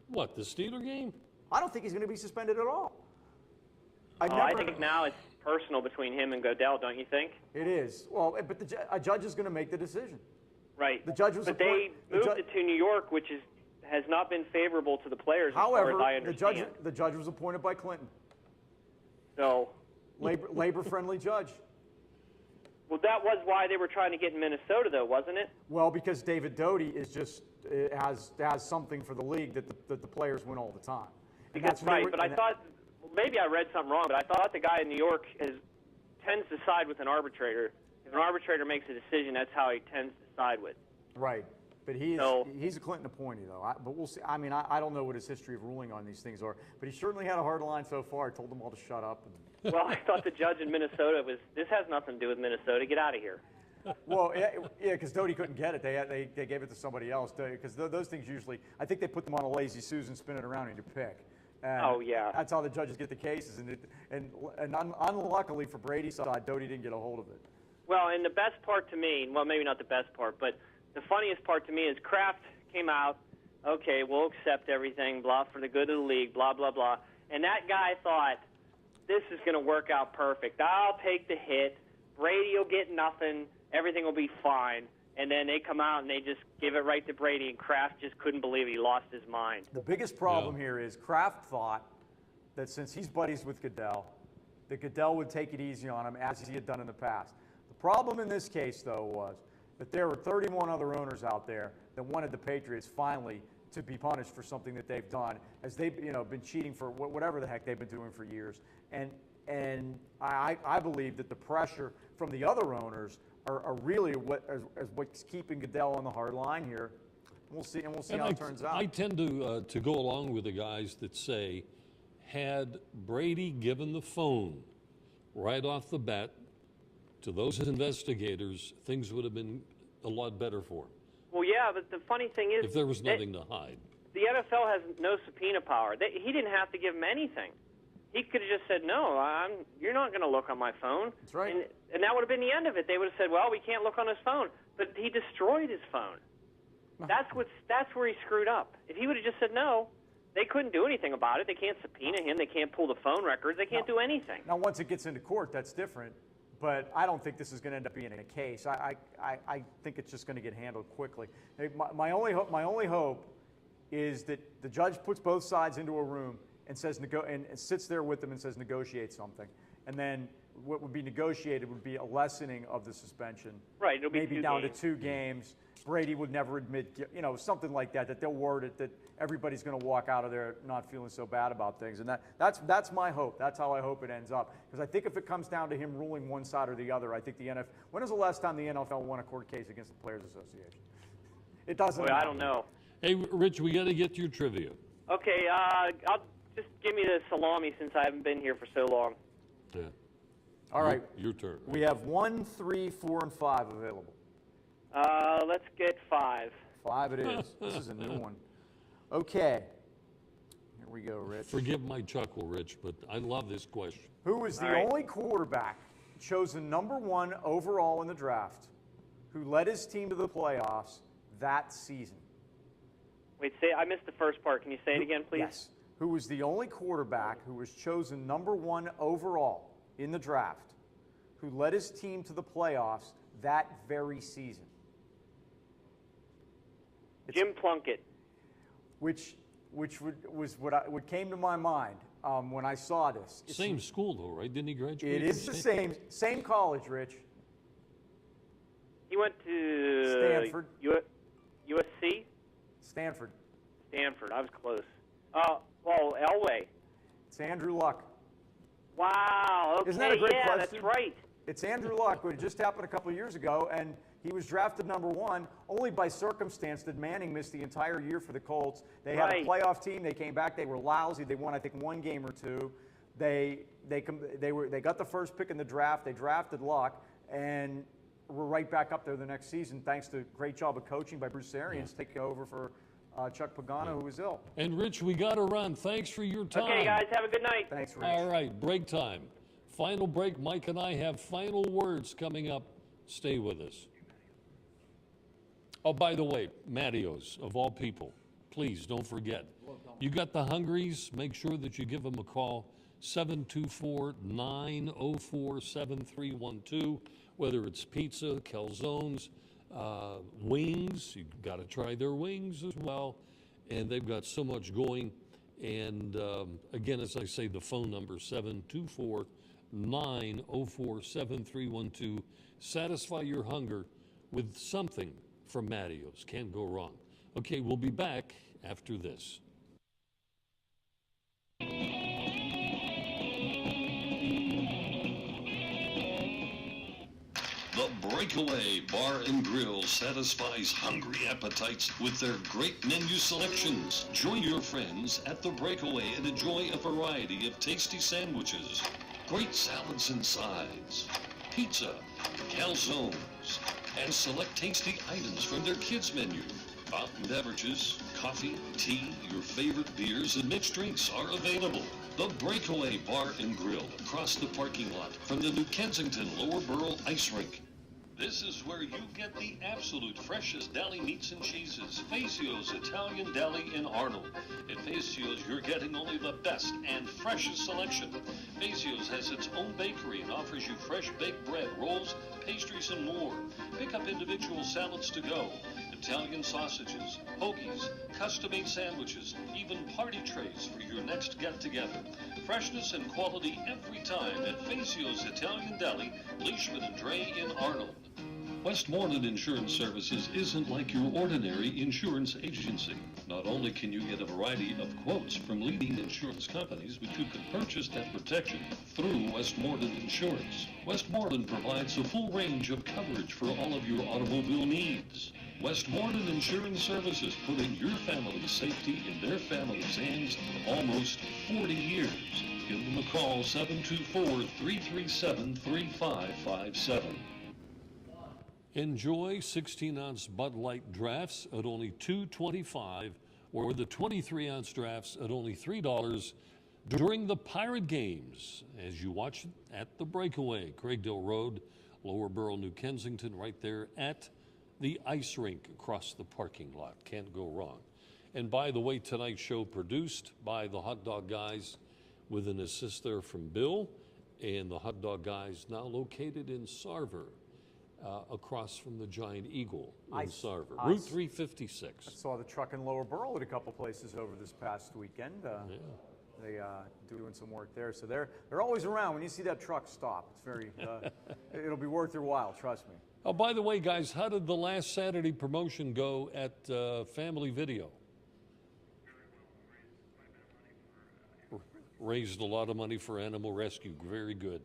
What, the Steeler game? I don't think he's going to be suspended at all. I think now it's personal between him and Goodell, don't you think? It is. Well, but a judge is going to make the decision. Right. The judge was. But they moved it to New York, which has not been favorable to the players. However, as far as I understand. the judge was appointed by Clinton. So. Labor-friendly judge. Well, that was why they were trying to get in Minnesota, though, wasn't it? Well, because David Doty is just has something for the league that the players win all the time. That's right. But I thought maybe I read something wrong. But I thought the guy in New York tends to side with an arbitrator. If an arbitrator makes a decision, that's how he tends to side with. Right. But he's a Clinton appointee, though. But we'll see. I don't know what his history of ruling on these things are. But he certainly had a hard line so far. Told them all to shut up. Well, I thought the judge in Minnesota this has nothing to do with Minnesota. Get out of here. Well, yeah, because Doty couldn't get it. They gave it to somebody else. Because those things usually, I think they put them on a lazy Susan, spin it around, and you pick. And oh, yeah. That's how the judges get the cases. And unluckily for Brady's side, Doty didn't get a hold of it. Well, and the best part to me, well, maybe not the best part, but the funniest part to me is Kraft came out, okay, we'll accept everything, blah, for the good of the league, blah, blah, blah. And that guy thought, this is going to work out perfect. I'll take the hit. Brady will get nothing. Everything will be fine. And then they come out and they just give it right to Brady, and Kraft just couldn't believe he lost his mind. The biggest problem here is Kraft thought that since he's buddies with Goodell, that Goodell would take it easy on him as he had done in the past. The problem in this case, though, was that there were 31 other owners out there that wanted the Patriots finally to be punished for something that they've done, as they've been cheating for whatever the heck they've been doing for years. And I believe that the pressure from the other owners are really what's keeping Goodell on the hard line here. We'll see how it turns out. I tend to go along with the guys that say, had Brady given the phone right off the bat to those investigators, things would have been a lot better for him. Well, yeah, but the funny thing is, if there was nothing to hide. The NFL has no subpoena power. He didn't have to give him anything. He could have just said, no, you're not going to look on my phone. That's right. And that would have been the end of it. They would have said, well, we can't look on his phone. But he destroyed his phone. That's where he screwed up. If he would have just said no, They couldn't do anything about it. They can't subpoena him. They can't pull the phone records. They can't do anything. Now, once it gets into court, that's different. But I don't think this is going to end up being a case. I think it's just going to get handled quickly. My only hope is that the judge puts both sides into a room and says and sits there with them and says negotiate something, and then what would be negotiated would be a lessening of the suspension. Right. It'll be maybe down to 2 games. Brady would never admit, something like that. That they'll word it that everybody's going to walk out of there not feeling so bad about things, and that's my hope. That's how I hope it ends up. Because I think if it comes down to him ruling one side or the other, I think the NFL. When was the last time the NFL won a court case against the Players Association? It doesn't. Well, I don't know. Hey, Rich, we got to get your trivia. Okay, I'll just give me the salami since I haven't been here for so long. Yeah. All right. Your turn. We have 1, 3, 4, and 5 available. Let's get 5. 5 it is. This is a new one. Okay. Here we go, Rich. Forgive my chuckle, Rich, but I love this question. Who was the only quarterback chosen #1 overall in the draft who led his team to the playoffs that season? Wait, I missed the first part. Can you say it again, please? Yes. Who was the only quarterback who was chosen #1 overall in the draft who led his team to the playoffs that very season? Jim Plunkett. Which was what came to my mind when I saw this. Same school, though, right? Didn't he graduate? It is the same college, Rich. He went to Stanford. USC? Stanford. I was close. Well, Elway. It's Andrew Luck. Wow. Okay. Isn't that a great question? That's right. It's Andrew Luck. It just happened a couple of years ago, and he was drafted #1. Only by circumstance did Manning miss the entire year for the Colts. They had a playoff team. They came back. They were lousy. They won, I think, 1 game or 2. They got the first pick in the draft. They drafted Luck, and were right back up there the next season, thanks to a great job of coaching by Bruce Arians, taking over for Chuck Pagano, who was ill. And, Rich, we got to run. Thanks for your time. Okay, guys, have a good night. Thanks, Rich. All right, break time. Final break. Mike and I have final words coming up. Stay with us. Oh, by the way, Mattios, of all people, please don't forget. You got the Hungries, make sure that you give them a call, 724-904-7312, whether it's pizza, calzones, wings. You've got to try their wings as well. And they've got so much going. And again, as I say, the phone number, 724-904-7312. Satisfy your hunger with something from Mattios. Can't go wrong. Okay, we'll be back after this. The Breakaway Bar and Grill satisfies hungry appetites with their great menu selections. Join your friends at The Breakaway and enjoy a variety of tasty sandwiches, great salads and sides, pizza, calzones, and select tasty items from their kids' menu. Fountain beverages, coffee, tea, your favorite beers, and mixed drinks are available. The Breakaway Bar and Grill across the parking lot from the New Kensington Lower Borough Ice Rink. This is where you get the absolute freshest deli meats and cheeses. Fazio's Italian Deli in Arnold. At Fazio's, you're getting only the best and freshest selection. Fazio's has its own bakery and offers you fresh baked bread, rolls, pastries, and more. Pick up individual salads to go, Italian sausages, hoagies, custom-made sandwiches, even party trays for your next get-together. Freshness and quality every time at Fazio's Italian Deli, Leishman and Dre in Arnold. Westmoreland Insurance Services isn't like your ordinary insurance agency. Not only can you get a variety of quotes from leading insurance companies, but you can purchase that protection through Westmoreland Insurance. Westmoreland provides a full range of coverage for all of your automobile needs. Westmoreland Insurance Services, putting your family's safety in their family's hands for almost 40 years. Give them a call, 724-337-3557. Enjoy 16-ounce Bud Light drafts at only $2.25 or the 23-ounce drafts at only $3 during the Pirate games as you watch it at the Breakaway, Craigdale Road, Lower Borough, New Kensington, right there at the ice rink across the parking lot. Can't go wrong. And by the way, tonight's show produced by the Hot Dog Guys with an assist there from Bill, and the Hot Dog Guys now located in Sarver, across from the Giant Eagle in Sarver, Route 356. I saw the truck in Lower Borough at a couple places over this past weekend. They doing some work there, so they're always around. When you see that truck stop, it's very it'll be worth your while. Trust me. Oh, by the way, guys, how did the last Saturday promotion go at Family Video? Raised a lot of money for animal rescue. Very good.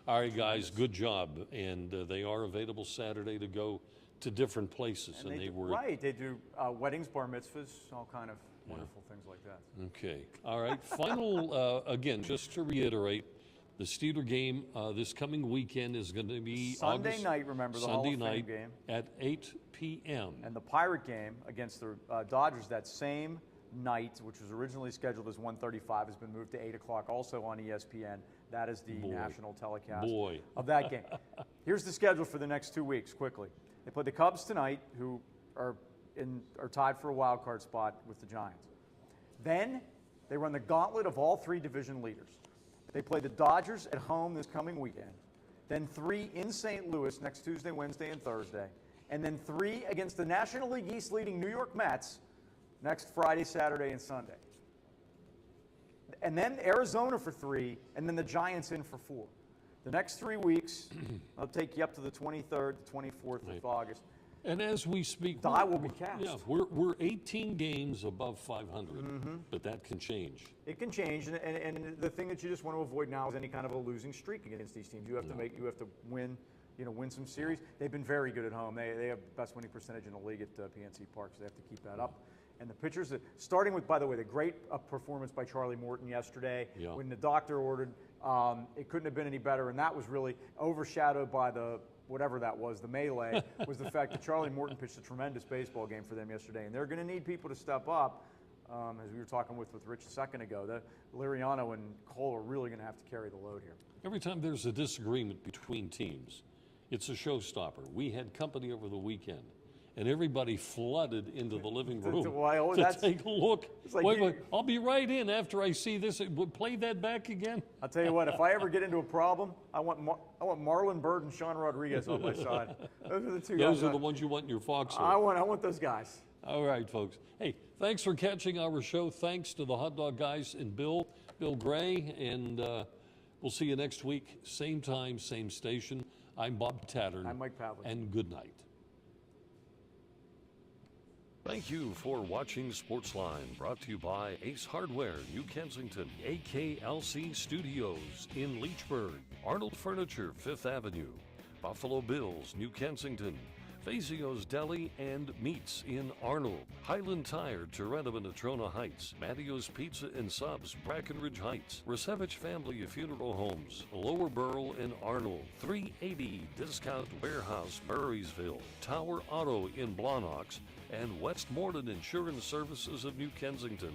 All right, guys, good job. And they are available Saturday to go to different places. And they were right. They do weddings, bar mitzvahs, all kind of wonderful things like that. Okay. All right. Final, again, just to reiterate, the Steeler game this coming weekend is going to be Sunday night, remember, the Hall of Fame game. At 8 p.m. And the Pirate game against the Dodgers that same night, which was originally scheduled as 1:35, has been moved to 8 o'clock, also on ESPN. That is the national telecast of that game. Here's the schedule for the next 2 weeks, quickly. They play the Cubs tonight, who are tied for a wild card spot with the Giants. Then they run the gauntlet of all three division leaders. They play the Dodgers at home this coming weekend. Then 3 in St. Louis next Tuesday, Wednesday, and Thursday. And then 3 against the National League East leading New York Mets next Friday, Saturday, and Sunday. And then Arizona for 3, and then the Giants in for 4. The next 3 weeks, I'll take you up to the 23rd, the 24th of August. And as we speak, die will be cast. Yeah, we're 18 games above 500, but that can change. It can change, and the thing that you just want to avoid now is any kind of a losing streak against these teams. You have to win, win some series. They've been very good at home. They have the best winning percentage in the league at PNC Park, so they have to keep that up. And the pitchers, starting with, by the way, the great performance by Charlie Morton yesterday. When the doctor ordered, it couldn't have been any better, and that was really overshadowed by the whatever that was, the melee, was the fact that Charlie Morton pitched a tremendous baseball game for them yesterday. And they're going to need people to step up, as we were talking with Rich a second ago. Liriano and Cole are really going to have to carry the load here. Every time there's a disagreement between teams, it's a showstopper. We had company over the weekend, and everybody flooded into the living room to take a look. Like wait, I'll be right in after I see this. Play that back again. I'll tell you what, if I ever get into a problem, I want Marlon Byrd and Sean Rodriguez on my side. Those are the two guys. Those are the ones you want in your foxhole. I want those guys. All right, folks. Hey, thanks for catching our show. Thanks to the Hot Dog Guys and Bill Gray, and we'll see you next week, same time, same station. I'm Bob Tattern. I'm Mike Pavlik. And good night. Thank you for watching Sportsline, brought to you by Ace Hardware, New Kensington, AKLC Studios in Leechburg, Arnold Furniture, 5th Avenue, Buffalo Bills, New Kensington, Fazio's Deli and Meats in Arnold, Highland Tire, Toronto and Natrona Heights, Mattio's Pizza and Subs, Brackenridge Heights, Resevich Family Funeral Homes, Lower Borough and Arnold, 380 Discount Warehouse, Murraysville, Tower Auto in Blawnox, and Westmoreland Insurance Services of New Kensington.